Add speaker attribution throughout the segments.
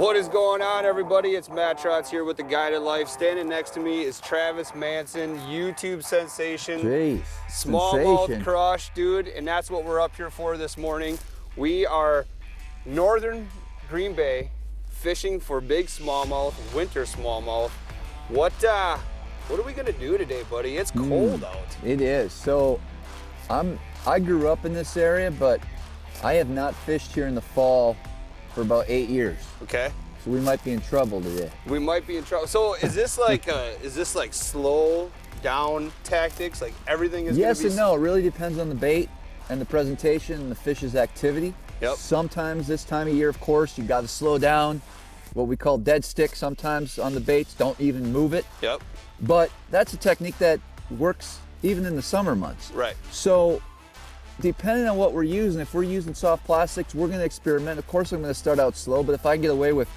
Speaker 1: What is going on, everybody? It's Matt Trotz here with The Guided Life. Standing next to me is Travis Manson, YouTube sensation.
Speaker 2: Jeez,
Speaker 1: Smallmouth Crush, dude, and that's what we're up here for this morning. We are northern Green Bay fishing for big smallmouth, winter smallmouth. What are we gonna do today, buddy? It's cold out.
Speaker 2: It is. So I grew up in this area, but I have not fished here in the fall for about 8 years.
Speaker 1: Okay.
Speaker 2: So we might be in trouble today.
Speaker 1: We might be in trouble. So is this like slow down tactics? Like everything is
Speaker 2: Yes
Speaker 1: gonna be...
Speaker 2: and no. It really depends on the bait and the presentation and the fish's activity.
Speaker 1: Yep.
Speaker 2: Sometimes this time of year, of course, you got to slow down. What we call dead stick sometimes on the baits. Don't even move it.
Speaker 1: Yep.
Speaker 2: But that's a technique that works even in the summer months.
Speaker 1: Right.
Speaker 2: So depending on what we're using, if we're using soft plastics, we're gonna experiment. Of course, I'm gonna start out slow, but if I can get away with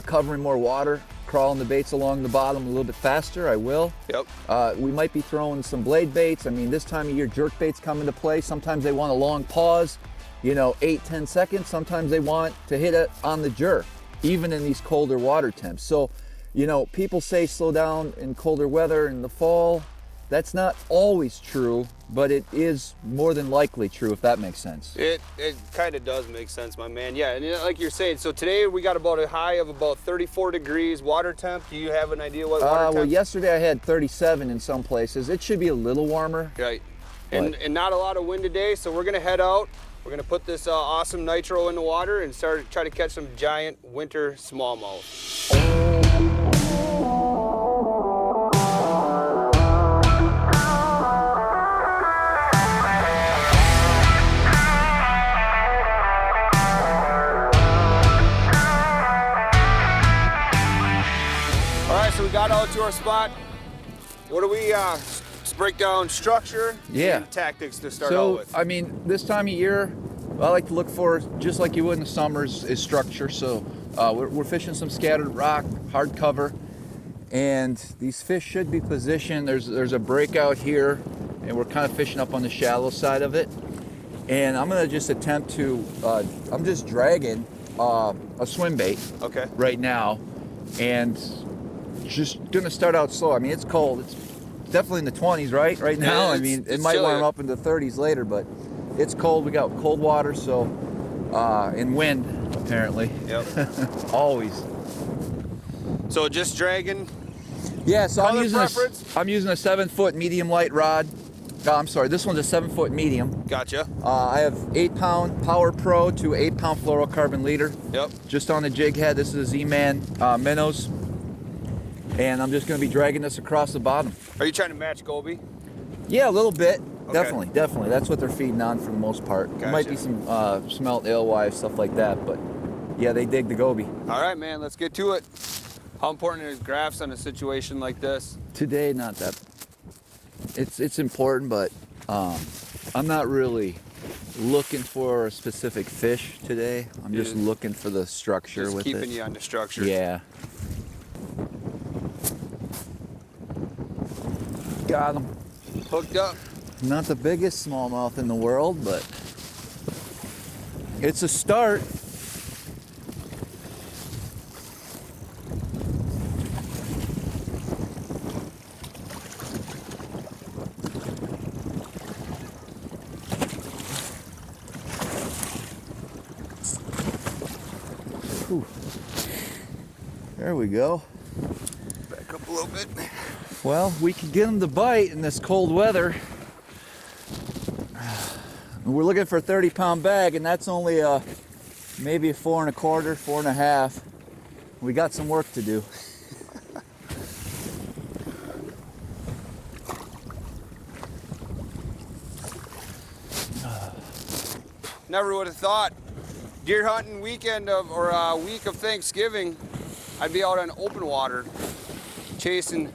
Speaker 2: covering more water, crawling the baits along the bottom a little bit faster, I will.
Speaker 1: Yep.
Speaker 2: We might be throwing some blade baits. I mean, this time of year, jerk baits come into play. Sometimes they want a long pause, 8-10 seconds. Sometimes they want to hit it on the jerk, even in these colder water temps. So, people say slow down in colder weather in the fall. That's not always true, but it is more than likely true, if that makes sense.
Speaker 1: It kind of does make sense, my man. Yeah, and like you're saying, so today we got about a high of about 34 degrees water temp. Do you have an idea what water temp?
Speaker 2: Well, yesterday I had 37 in some places. It should be a little warmer.
Speaker 1: Right. And not a lot of wind today, so we're gonna head out. We're gonna put this awesome nitro in the water and try to catch some giant winter smallmouth. So we got out to our spot. What do we, let's break down structure and tactics to start out with.
Speaker 2: I mean, this time of year, I like to look for, just like you would in the summers, is structure. So we're fishing some scattered rock, hard cover, and these fish should be positioned. There's a breakout here, and we're kind of fishing up on the shallow side of it. And I'm gonna just attempt to, I'm just dragging a swim bait right now, and just gonna start out slow. I mean, it's cold. It's definitely in the 20s right now. I mean, it might warm up into 30s later, but it's cold. We got cold water, so and wind apparently.
Speaker 1: Yep.
Speaker 2: Always.
Speaker 1: So just dragging.
Speaker 2: Yeah. So I'm using a 7-foot medium light rod. I'm sorry. This one's a 7-foot medium.
Speaker 1: Gotcha.
Speaker 2: I have 8-pound Power Pro to 8-pound fluorocarbon leader.
Speaker 1: Yep. Just
Speaker 2: on the jig head. This is a Z-Man minnows. And I'm just going to be dragging this across the bottom.
Speaker 1: Are you trying to match Goby?
Speaker 2: Yeah, a little bit.
Speaker 1: Okay.
Speaker 2: Definitely. That's what they're feeding on for the most part.
Speaker 1: Gotcha.
Speaker 2: There might be some smelt alewives, stuff like that, but yeah, they dig the Goby.
Speaker 1: All right, man, let's get to it. How important is graphs on a situation like this?
Speaker 2: Today, not that. It's important, but I'm not really looking for a specific fish today. I'm just looking for the structure with it.
Speaker 1: Just keeping you on the structure.
Speaker 2: Yeah. Got him.
Speaker 1: Hooked up.
Speaker 2: Not the biggest smallmouth in the world, but it's a start. Whew. There we go.
Speaker 1: Back up a little bit.
Speaker 2: Well, we can get them to bite in this cold weather. We're looking for a 30-pound bag, and that's only maybe a 4 1/4, 4 1/2. We got some work to do.
Speaker 1: Never would have thought deer hunting weekend or week of Thanksgiving, I'd be out on open water chasing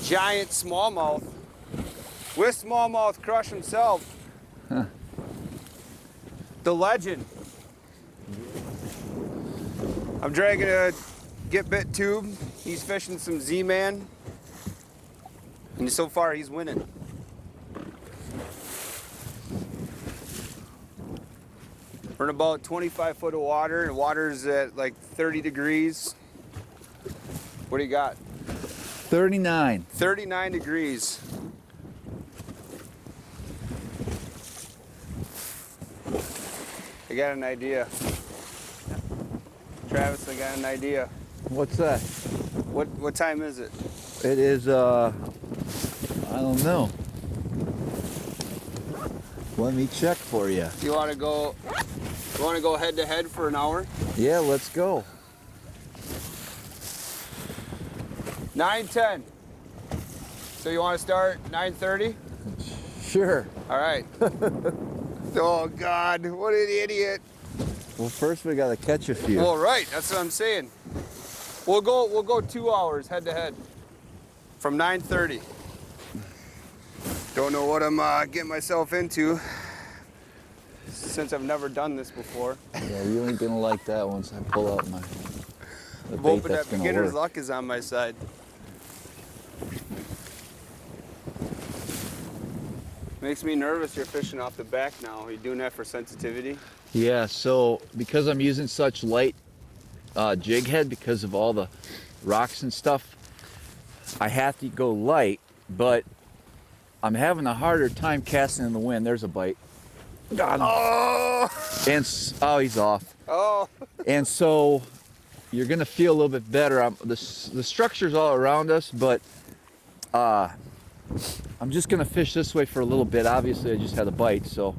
Speaker 1: giant smallmouth with Smallmouth Crush himself.
Speaker 2: Huh.
Speaker 1: The legend. I'm dragging a get bit tube. He's fishing some Z-Man. And so far he's winning. We're in about 25 foot of water, and water's at like 30 degrees. What do you got?
Speaker 2: 39.
Speaker 1: 39 degrees. I got an idea. Travis, I got an idea.
Speaker 2: What's that?
Speaker 1: What time is it?
Speaker 2: It is, I don't know. Let me check for you.
Speaker 1: You want to go head to head for an hour?
Speaker 2: Yeah, let's go.
Speaker 1: 9:10. So you want to start 9:30?
Speaker 2: Sure.
Speaker 1: All right. Oh God, what an idiot.
Speaker 2: Well, first we gotta catch a few.
Speaker 1: Well, right, that's what I'm saying. We'll go 2 hours head to head from 9:30. Don't know what I'm getting myself into since I've never done this before.
Speaker 2: Yeah, you ain't gonna like that once I pull out my.
Speaker 1: I'm hoping that beginner's luck is on my side. Makes me nervous you're fishing off the back now. Are you doing that for sensitivity?
Speaker 2: Yeah, so because I'm using such light jig head because of all the rocks and stuff, I have to go light, but I'm having a harder time casting in the wind. There's a bite. Got him.
Speaker 1: Oh!
Speaker 2: And oh, he's off.
Speaker 1: Oh!
Speaker 2: And so you're gonna feel a little bit better. The structure's all around us, but I'm just gonna fish this way for a little bit. Obviously, I just had a bite, so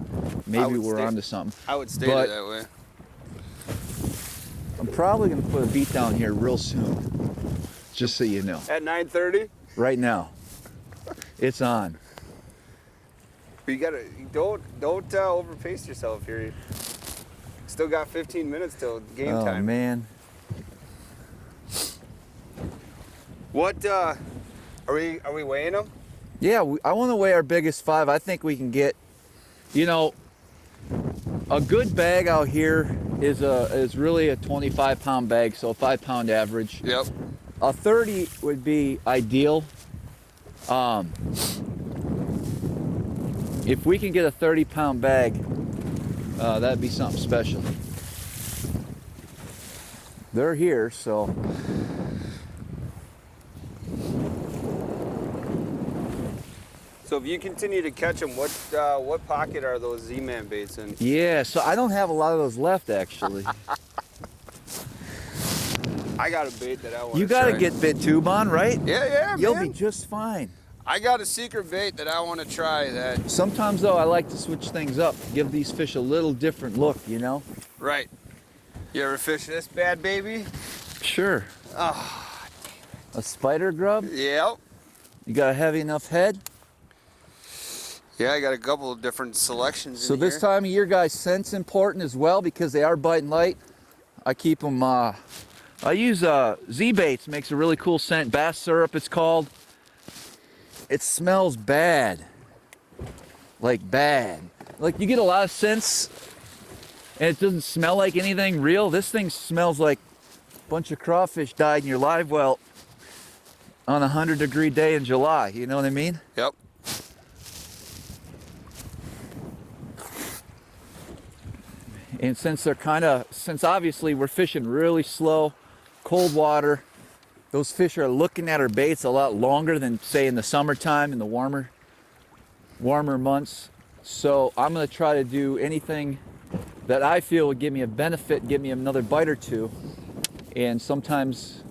Speaker 2: maybe we're onto something.
Speaker 1: I would stay that way.
Speaker 2: I'm probably gonna put a beat down here real soon, just so you know.
Speaker 1: At 9:30?
Speaker 2: Right now, it's on.
Speaker 1: You gotta don't overpace yourself here. Still got 15 minutes till game time.
Speaker 2: Oh man.
Speaker 1: What are we weighing them?
Speaker 2: Yeah, I want to weigh our biggest 5. I think we can get, you know, a good bag out here is really a 25-pound bag, so a 5-pound average.
Speaker 1: Yep.
Speaker 2: A 30 would be ideal. If we can get a 30-pound bag, that'd be something special. They're here, so.
Speaker 1: So if you continue to catch them, what pocket are those Z-Man baits in?
Speaker 2: Yeah, so I don't have a lot of those left, actually.
Speaker 1: I got a bait that I want to
Speaker 2: You gotta get bit tube on, right?
Speaker 1: Yeah,
Speaker 2: You'll
Speaker 1: man.
Speaker 2: be just fine.
Speaker 1: I got a secret bait that I want to try that.
Speaker 2: Sometimes, though, I like to switch things up, give these fish a little different look, you know?
Speaker 1: Right. You ever fish this bad baby?
Speaker 2: Sure.
Speaker 1: Oh,
Speaker 2: A spider grub?
Speaker 1: yep.
Speaker 2: You got a heavy enough head?
Speaker 1: Yeah, I got a couple of different selections
Speaker 2: So
Speaker 1: in
Speaker 2: this
Speaker 1: here.
Speaker 2: time of year, guys, scent's important as well because they are biting light. I keep them, I use Z-Baits, makes a really cool scent. Bass syrup, it's called. It smells bad. Like bad. Like you get a lot of scents and it doesn't smell like anything real. This thing smells like a bunch of crawfish died in your live well on a 100-degree day in July. You know what I mean?
Speaker 1: Yep.
Speaker 2: And since since obviously we're fishing really slow, cold water, those fish are looking at our baits a lot longer than say in the summertime, in the warmer months. So I'm gonna try to do anything that I feel would give me a benefit, give me another bite or two. And sometimes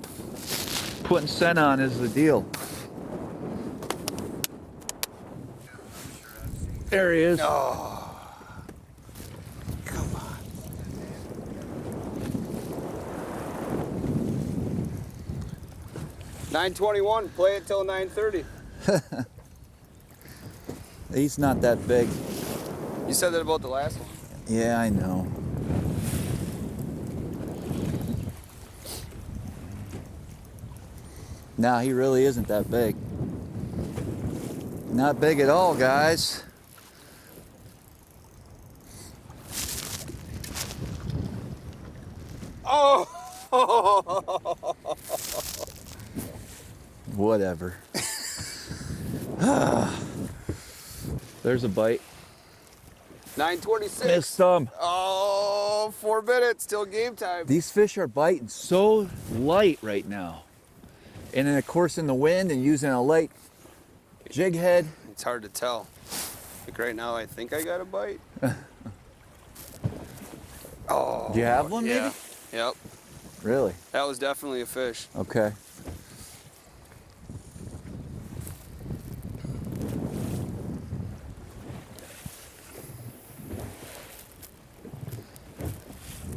Speaker 2: putting scent on is the deal. There he is.
Speaker 1: Oh. Come on. 9:21. Play it till 9:30.
Speaker 2: He's not that big.
Speaker 1: You said that about the last one.
Speaker 2: Yeah, I know. No, he really isn't that big. Not big at all, guys.
Speaker 1: Oh!
Speaker 2: Whatever. There's a bite.
Speaker 1: 9:26.
Speaker 2: Missed some.
Speaker 1: Oh, 4 minutes till game time.
Speaker 2: These fish are biting so light right now. And then of course in the wind and using a light jig head.
Speaker 1: It's hard to tell. Like right now, I think I got a bite. Oh.
Speaker 2: Do you have one maybe?
Speaker 1: Yep.
Speaker 2: Really?
Speaker 1: That was definitely a fish.
Speaker 2: Okay.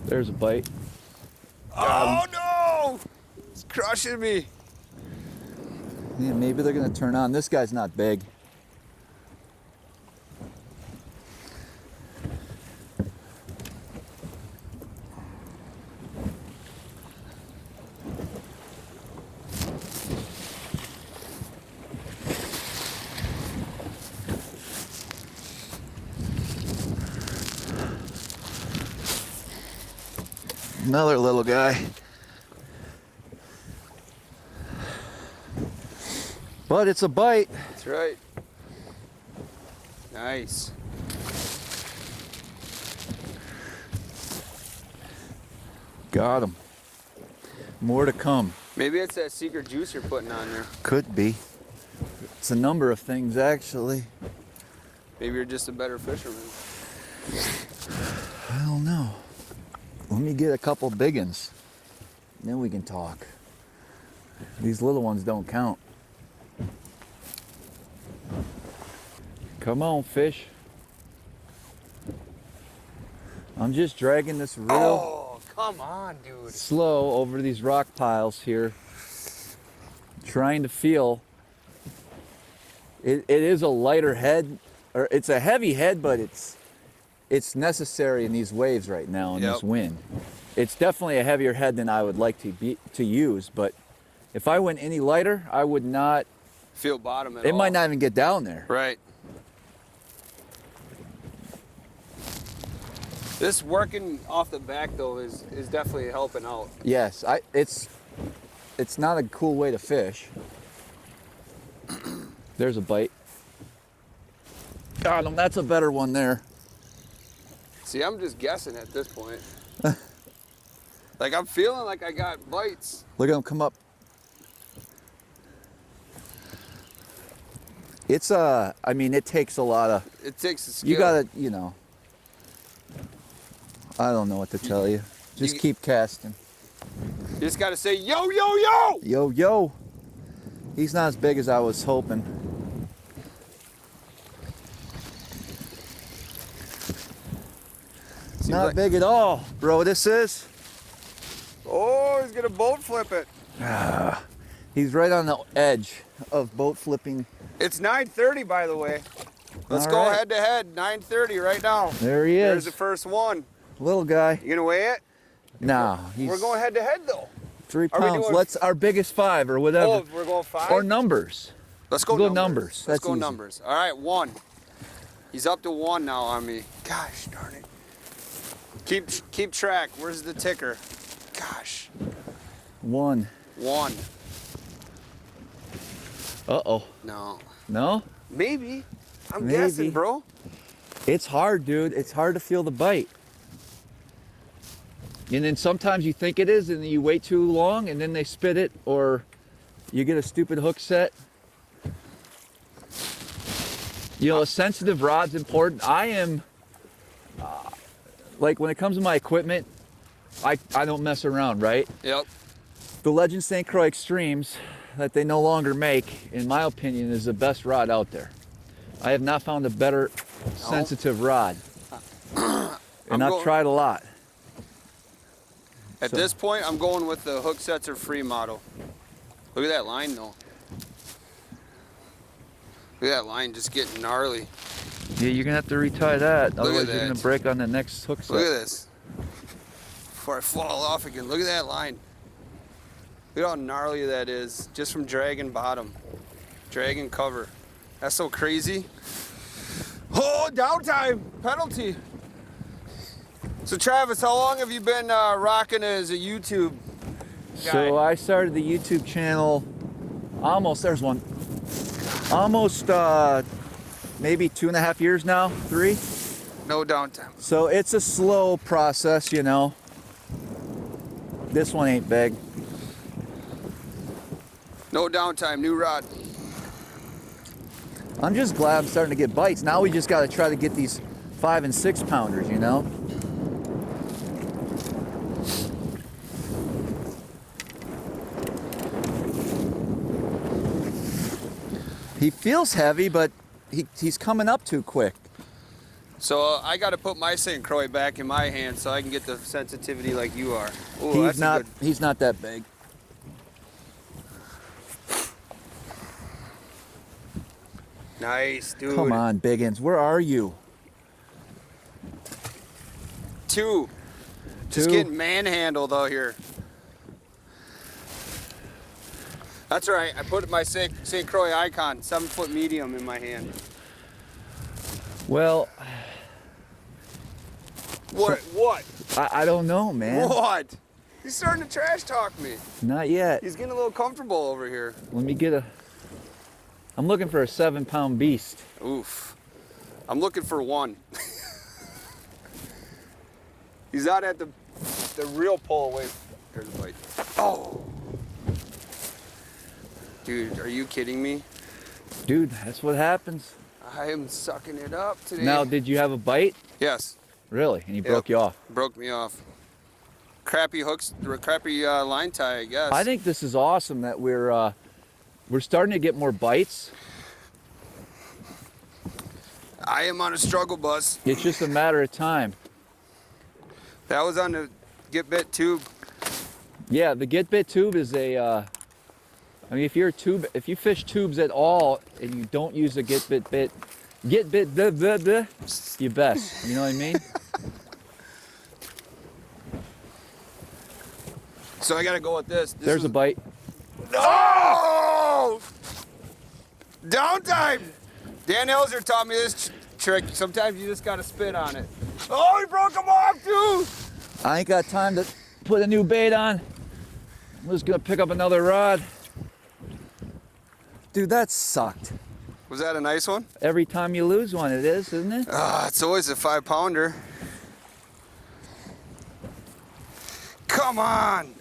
Speaker 2: There's a bite.
Speaker 1: Oh no! It's crushing me.
Speaker 2: Yeah, maybe they're gonna turn on. This guy's not big. Another little guy. But it's a bite.
Speaker 1: That's right. Nice.
Speaker 2: Got him. More to come.
Speaker 1: Maybe it's that secret juice you're putting on there.
Speaker 2: Could be. It's a number of things actually.
Speaker 1: Maybe you're just a better fisherman.
Speaker 2: I don't know. Let me get a couple big ones. Then we can talk. These little ones don't count. Come on, fish. I'm just dragging this real
Speaker 1: Oh, come on, dude.
Speaker 2: slow over these rock piles here. Trying to feel. It is a lighter head, or it's a heavy head, but it's necessary in these waves right now in this wind. It's definitely a heavier head than I would like to use, but if I went any lighter, I would not
Speaker 1: feel bottom at all.
Speaker 2: It might not even get down there.
Speaker 1: Right. This working off the back though is definitely helping out.
Speaker 2: Yes, it's not a cool way to fish. There's a bite. Got him. That's a better one there.
Speaker 1: See, I'm just guessing at this point. Like I'm feeling like I got bites.
Speaker 2: Look at him come up. It's I mean, it takes a lot of.
Speaker 1: It takes a skill.
Speaker 2: You gotta, I don't know what to tell you. Just keep casting.
Speaker 1: You just gotta say, yo, yo, yo!
Speaker 2: Yo, yo. He's not as big as I was hoping. Not big at all, bro. This is.
Speaker 1: Oh, he's gonna boat flip it.
Speaker 2: He's right on the edge of boat flipping.
Speaker 1: It's 9:30, by the way. Let's go head to head. 9:30 right now.
Speaker 2: There he is.
Speaker 1: There's the first one.
Speaker 2: Little guy.
Speaker 1: You gonna weigh it?
Speaker 2: Nah.
Speaker 1: We're going head to head though.
Speaker 2: 3 pounds. Let's our biggest 5 or whatever.
Speaker 1: Oh, we're going 5?
Speaker 2: Or numbers.
Speaker 1: Let's go numbers. Let's go
Speaker 2: easy.
Speaker 1: numbers. All right, 1. He's up to 1 now on me. Gosh darn it. Keep track. Where's the ticker? Gosh.
Speaker 2: 1.
Speaker 1: 1.
Speaker 2: Uh-oh.
Speaker 1: No.
Speaker 2: No?
Speaker 1: Maybe. I'm guessing, bro.
Speaker 2: It's hard, dude. It's hard to feel the bite. And then sometimes you think it is, and then you wait too long, and then they spit it, or you get a stupid hook set. A sensitive rod's important. I am, like when it comes to my equipment, I don't mess around, right?
Speaker 1: Yep.
Speaker 2: The Legend St. Croix Extremes that they no longer make, in my opinion, is the best rod out there. I have not found a better sensitive rod. And I've tried a lot.
Speaker 1: At this point, I'm going with the hook sets are free model. Look at that line though. Look at that line just getting gnarly.
Speaker 2: Yeah, you're gonna have to retie that. Otherwise you're gonna break on the next hook set.
Speaker 1: Look at this. Before I fall off again, look at that line. Look how gnarly that is, just from dragging bottom. Dragging cover. That's so crazy. Oh, downtime, penalty. So Travis, how long have you been rocking as a YouTube guy?
Speaker 2: So I started the YouTube channel almost maybe 2.5 years now, 3.
Speaker 1: No downtime.
Speaker 2: So it's a slow process, you know. This one ain't big.
Speaker 1: No downtime, new rod.
Speaker 2: I'm just glad I'm starting to get bites. Now we just got to try to get these 5 and 6 pounders, you know. He feels heavy, but he's coming up too quick.
Speaker 1: So I got to put my St. Croix back in my hand so I can get the sensitivity like you are. Ooh,
Speaker 2: He's not that big.
Speaker 1: Nice, dude.
Speaker 2: Come on, Biggins. Where are you?
Speaker 1: Two. Just getting manhandled out here. That's all right. I put my St. Croix icon, 7-foot medium, in my hand.
Speaker 2: Well,
Speaker 1: What?
Speaker 2: I don't know, man.
Speaker 1: What? He's starting to trash talk me.
Speaker 2: Not yet.
Speaker 1: He's getting a little comfortable over here.
Speaker 2: Let me get a... I'm looking for a 7-pound beast.
Speaker 1: Oof. I'm looking for one. He's out at the real pull away. There's a bite. Oh. Dude, are you kidding me?
Speaker 2: Dude, that's what happens.
Speaker 1: I am sucking it up today.
Speaker 2: Now, did you have a bite?
Speaker 1: Yes.
Speaker 2: Really? And he broke you off?
Speaker 1: Broke me off. Crappy hooks, or crappy line tie, I guess.
Speaker 2: I think this is awesome that we're starting to get more bites.
Speaker 1: I am on a struggle bus.
Speaker 2: It's just a matter of time.
Speaker 1: That was on the Get Bit tube.
Speaker 2: Yeah, the Get Bit tube is a. I mean, if you fish tubes at all and you don't use a Get Bit, you best. You know what I mean?
Speaker 1: So I gotta go with this.
Speaker 2: There's a bite.
Speaker 1: No! Downtime! Dan Elzer taught me this trick. Sometimes you just gotta spit on it. Oh, he broke him off too!
Speaker 2: I ain't got time to put a new bait on. I'm just gonna pick up another rod. Dude, that sucked.
Speaker 1: Was that a nice one?
Speaker 2: Every time you lose one, it is, isn't it?
Speaker 1: It's always a 5-pounder. Come on!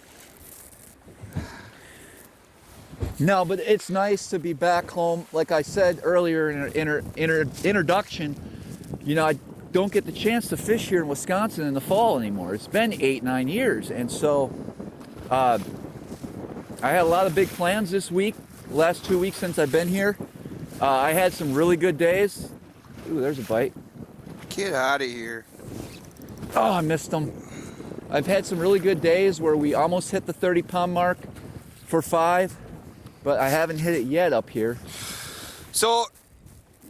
Speaker 2: No, but it's nice to be back home. Like I said earlier in our introduction, you know, I don't get the chance to fish here in Wisconsin in the fall anymore. It's been 8-9 years. And so I had a lot of big plans this week, the last 2 weeks since I've been here. I had some really good days. Ooh, there's a bite.
Speaker 1: Get out of here.
Speaker 2: Oh, I missed them. I've had some really good days where we almost hit the 30-pound mark for 5. But I haven't hit it yet up here.
Speaker 1: So,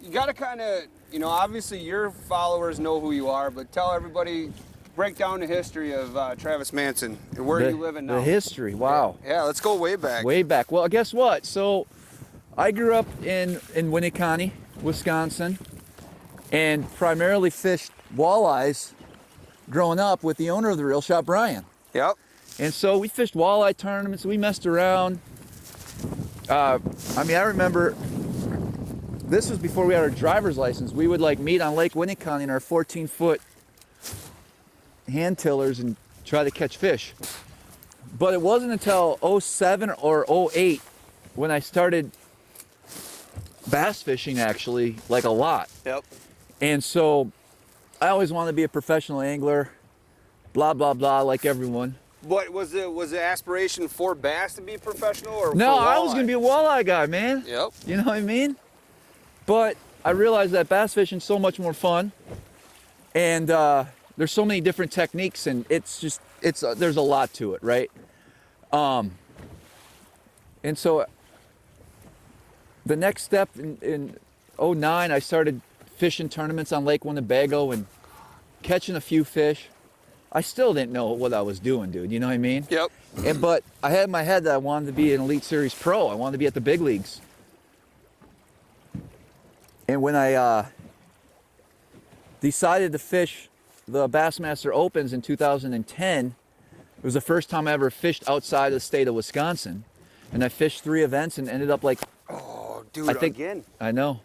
Speaker 1: you gotta kind of, you know, obviously your followers know who you are, but tell everybody, break down the history of Travis Manson and where you living now.
Speaker 2: The history, wow.
Speaker 1: Yeah, let's go way back.
Speaker 2: Way back. Well, guess what? So, I grew up in Winneconne, Wisconsin, and primarily fished walleyes growing up with the owner of the reel shop, Brian.
Speaker 1: Yep.
Speaker 2: And so we fished walleye tournaments, we messed around. I mean, I remember this was before we had our driver's license. We would like meet on Lake Winneconne in our 14-foot hand tillers and try to catch fish. But it wasn't until 07 or 08 when I started bass fishing, actually, like a lot.
Speaker 1: Yep.
Speaker 2: And so I always wanted to be a professional angler, blah, blah, blah, like everyone.
Speaker 1: What was the aspiration for bass to be professional or
Speaker 2: No,
Speaker 1: for
Speaker 2: I was gonna be a walleye guy, man.
Speaker 1: Yep.
Speaker 2: You know what I mean? But I realized that bass fishing's so much more fun, and there's so many different techniques, and there's a lot to it, right? And so the next step in 09, I started fishing tournaments on Lake Winnebago and catching a few fish. I still didn't know what I was doing, dude. You know what I mean?
Speaker 1: Yep.
Speaker 2: But I had in my head that I wanted to be an Elite Series pro. I wanted to be at the big leagues. And when I decided to fish the Bassmaster Opens in 2010, it was the first time I ever fished outside of the state of Wisconsin. And I fished 3 events and ended up like...
Speaker 1: Oh, dude, again.
Speaker 2: I know.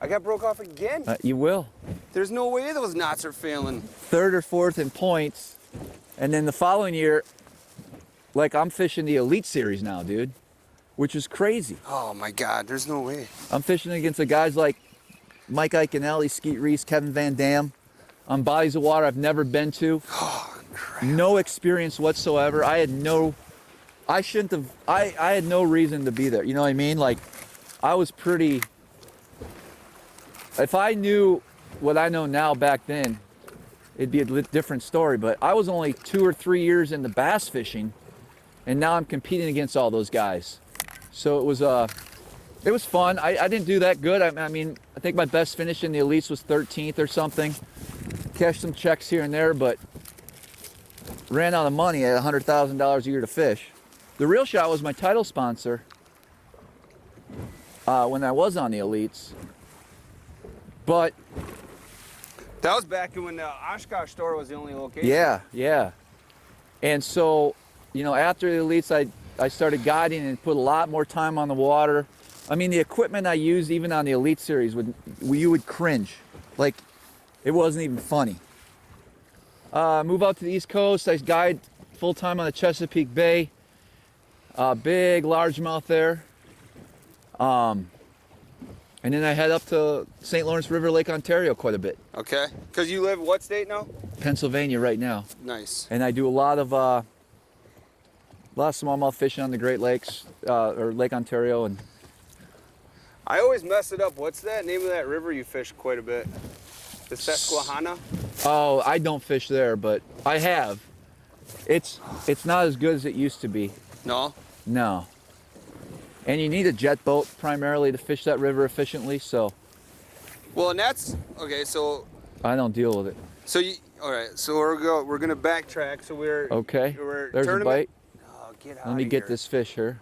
Speaker 1: I got broke off again.
Speaker 2: You will.
Speaker 1: There's no way those knots are failing.
Speaker 2: Third or fourth in points. And then the following year, like I'm fishing the Elite Series now, dude, which is crazy.
Speaker 1: Oh my God, there's no way.
Speaker 2: I'm fishing against the guys like Mike Iaconelli, Skeet Reese, Kevin Van Dam on bodies of water I've never been to.
Speaker 1: Oh, crap.
Speaker 2: No experience whatsoever. I had no reason to be there. You know what I mean? Like, I was pretty, if I knew what I know now back then, it'd be a different story. But I was only 2 or 3 years into bass fishing, and now I'm competing against all those guys. So it was fun. I didn't do that good. I mean, I think my best finish in the Elites was 13th or something. Cashed some checks here and there, but ran out of money at $100,000 a year to fish. The Real Shot was my title sponsor when I was on the Elites. But
Speaker 1: that was back when the Oshkosh store was the only location.
Speaker 2: Yeah, yeah. And so, you know, after the Elites, I started guiding and put a lot more time on the water. I mean, the equipment I used even on the Elite Series, you would cringe. Like, it wasn't even funny. Move out to the East Coast. I guide full-time on the Chesapeake Bay. Big largemouth there. And then I head up to St. Lawrence River, Lake Ontario quite a bit.
Speaker 1: Okay. Because you live what state now?
Speaker 2: Pennsylvania right now.
Speaker 1: Nice.
Speaker 2: And I do a lot of smallmouth fishing on the Great Lakes, or Lake Ontario. And
Speaker 1: I always mess it up. What's that name of that river you fish quite a bit? The Susquehanna?
Speaker 2: Oh, I don't fish there, but I have. It's not as good as it used to be.
Speaker 1: No?
Speaker 2: No. And you need a jet boat primarily to fish that river efficiently, so.
Speaker 1: Well, and that's, okay, so.
Speaker 2: I don't deal with it.
Speaker 1: So all right, so we're gonna backtrack. So
Speaker 2: okay. There's
Speaker 1: tournament.
Speaker 2: A bite.
Speaker 1: Oh, get out
Speaker 2: Let me get this fish here.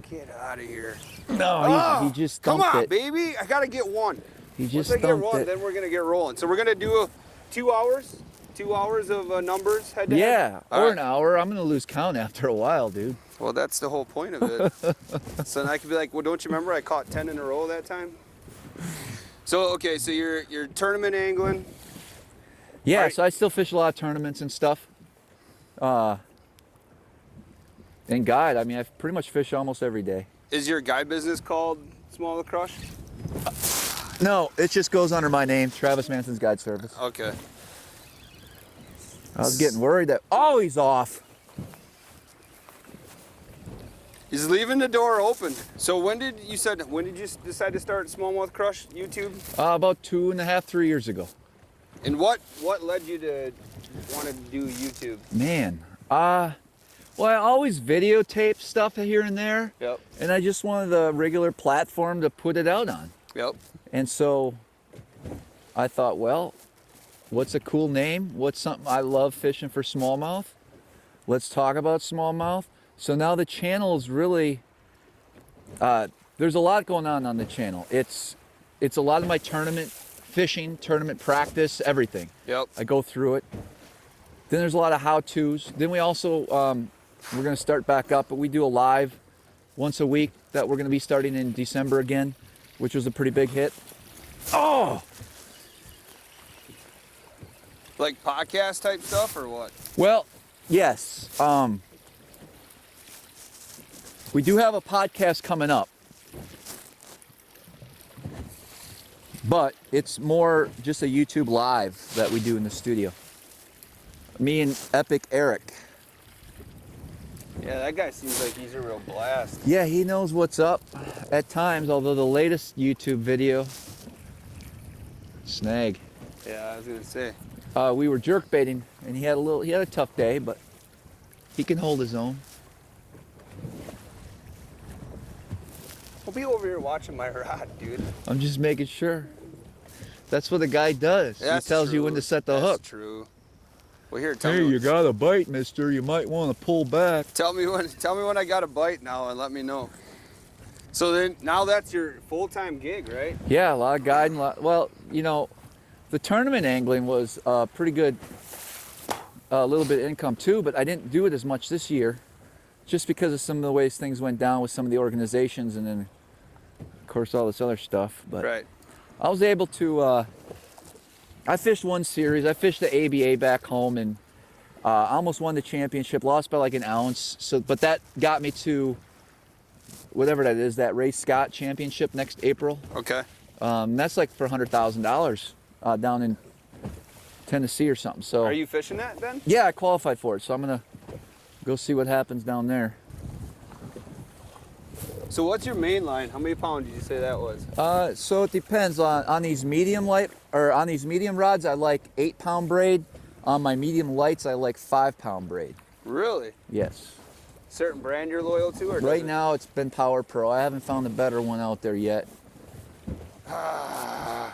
Speaker 1: Get out of here.
Speaker 2: No, he just dumped
Speaker 1: Come on,
Speaker 2: it.
Speaker 1: baby. I gotta get one.
Speaker 2: He just
Speaker 1: Once I get
Speaker 2: dumped
Speaker 1: one,
Speaker 2: it.
Speaker 1: then we're gonna get rolling. So we're gonna do 2 hours. 2 hours of numbers head to head?
Speaker 2: Yeah, or an hour. I'm gonna lose count after a while, dude.
Speaker 1: Well, that's the whole point of it. So then I could be like, well, don't you remember I caught 10 in a row that time? So, okay, so you're tournament angling.
Speaker 2: Yeah,
Speaker 1: right.
Speaker 2: So I still fish a lot of tournaments and stuff. And guide, I mean, I pretty much fish almost every day.
Speaker 1: Is your guide business called Smallmouth Crush?
Speaker 2: No, it just goes under my name, Travis Manson's Guide Service.
Speaker 1: Okay.
Speaker 2: I was getting worried that, oh, he's off.
Speaker 1: He's leaving the door open. So when did you decide to start Smallmouth Crush YouTube?
Speaker 2: About 2.5, 3 years ago.
Speaker 1: And what led you to want to do YouTube?
Speaker 2: Man, well, I always videotape stuff here and there.
Speaker 1: Yep.
Speaker 2: And I just wanted a regular platform to put it out on.
Speaker 1: Yep.
Speaker 2: And so I thought, well, what's a cool name? What's something I love fishing for smallmouth? Let's talk about smallmouth. So now the channel is really, there's a lot going on the channel. It's a lot of my tournament fishing, tournament practice, everything.
Speaker 1: Yep.
Speaker 2: I go through it. Then there's a lot of how-tos. Then we also, we're gonna start back up, but we do a live once a week that we're gonna be starting in December again, which was a pretty big hit. Oh!
Speaker 1: Like podcast type stuff or what?
Speaker 2: Well, yes. We do have a podcast coming up, but it's more just a YouTube live that we do in the studio. Me and Epic Eric.
Speaker 1: Yeah, that guy seems like he's a real blast.
Speaker 2: Yeah, he knows what's up at times, although the latest YouTube video, snag.
Speaker 1: Yeah, I was gonna say.
Speaker 2: We were jerk baiting, and he had a tough day, but he can hold his own.
Speaker 1: We'll be over here watching my rod, dude.
Speaker 2: I'm just making sure. That's what a guy does.
Speaker 1: That's
Speaker 2: he tells
Speaker 1: true.
Speaker 2: you when to set the hook.
Speaker 1: That's true. Well, here, tell
Speaker 2: Hey,
Speaker 1: me.
Speaker 2: you got a bite, mister. You might want to pull back.
Speaker 1: Tell me when I got a bite now, and let me know. So then, now that's your full-time gig, right?
Speaker 2: Yeah, a lot of guiding. Well, you know, the tournament angling was pretty good. A little bit of income too, but I didn't do it as much this year, just because of some of the ways things went down with some of the organizations, and then, of course, all this other stuff. But
Speaker 1: right.
Speaker 2: I was able to, I fished one series. I fished the ABA back home and almost won the championship, lost by like an ounce. So, but that got me to whatever that is, that Ray Scott championship next April.
Speaker 1: Okay.
Speaker 2: That's like for $100,000 down in Tennessee or something. So
Speaker 1: are you fishing that then?
Speaker 2: Yeah, I qualified for it. So I'm gonna go see what happens down there.
Speaker 1: So what's your main line? How many pounds did you say that was?
Speaker 2: So it depends on these medium rods. I like 8-pound braid. On my medium lights, I like 5-pound braid.
Speaker 1: Really?
Speaker 2: Yes.
Speaker 1: Certain brand you're loyal to, or
Speaker 2: right now it's been Power Pro. I haven't found a better one out there yet.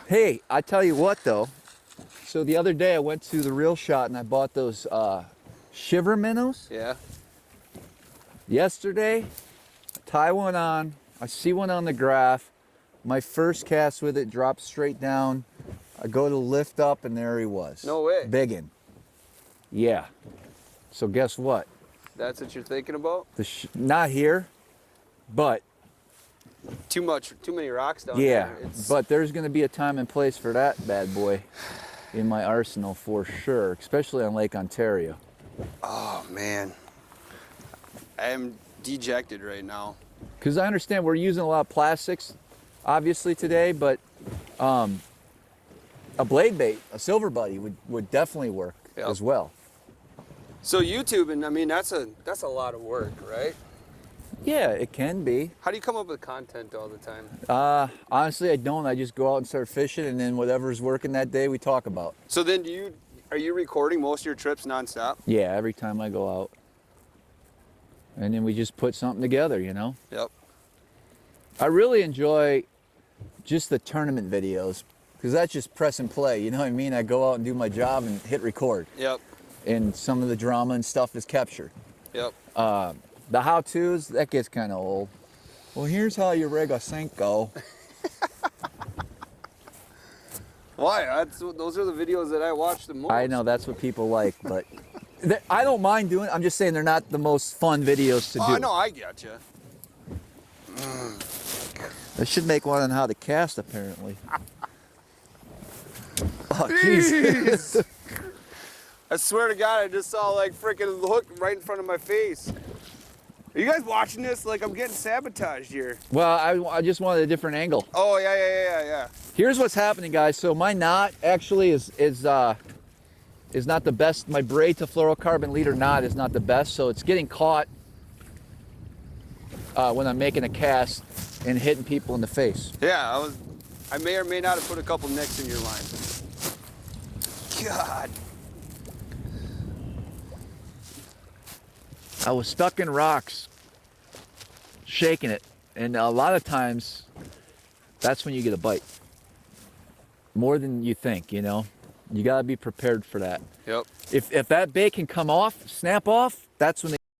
Speaker 2: Hey, I tell you what though. So the other day I went to the Reel Shot and I bought those shiver minnows.
Speaker 1: Yeah.
Speaker 2: Yesterday, I tie one on. I see one on the graph. My first cast with it drops straight down. I go to lift up and there he was.
Speaker 1: No way.
Speaker 2: Biggin. Yeah. So guess what?
Speaker 1: That's what you're thinking about?
Speaker 2: Not here, but
Speaker 1: too many rocks down
Speaker 2: yeah,
Speaker 1: there.
Speaker 2: but there's going to be a time and place for that bad boy in my arsenal for sure, especially on Lake Ontario.
Speaker 1: Oh man, I am dejected right now.
Speaker 2: Because I understand we're using a lot of plastics, obviously today, but a blade bait, a silver buddy would definitely work as well.
Speaker 1: So YouTube, and I mean that's a lot of work, right?
Speaker 2: Yeah, it can be.
Speaker 1: How do you come up with content all the time?
Speaker 2: Honestly, I don't. I just go out and start fishing, and then whatever's working that day, we talk about.
Speaker 1: So then, are you recording most of your trips nonstop?
Speaker 2: Yeah, every time I go out, and then we just put something together, you know.
Speaker 1: Yep.
Speaker 2: I really enjoy just the tournament videos because that's just press and play. You know what I mean? I go out and do my job and hit record.
Speaker 1: Yep.
Speaker 2: And some of the drama and stuff is captured.
Speaker 1: Yep.
Speaker 2: The how-tos, that gets kind of old. Well, here's how you rig a Senko.
Speaker 1: Why? Those are the videos that I watch the most.
Speaker 2: I know, that's what people like, but I don't mind doing it. I'm just saying they're not the most fun videos to do.
Speaker 1: Oh, no, I get you.
Speaker 2: I should make one on how to cast, apparently. Oh, jeez.
Speaker 1: I swear to God, I just saw like freaking the hook right in front of my face. Are you guys watching this? Like I'm getting sabotaged here.
Speaker 2: Well, I just wanted a different angle.
Speaker 1: Oh yeah.
Speaker 2: Here's what's happening, guys. So my knot actually is not the best. My braid to fluorocarbon leader knot is not the best, so it's getting caught when I'm making a cast and hitting people in the face.
Speaker 1: Yeah, I may or may not have put a couple nicks in your line. God.
Speaker 2: I was stuck in rocks, shaking it, and a lot of times, that's when you get a bite. More than you think, you know. You gotta be prepared for that.
Speaker 1: Yep.
Speaker 2: If that bait can come off, snap off, that's when they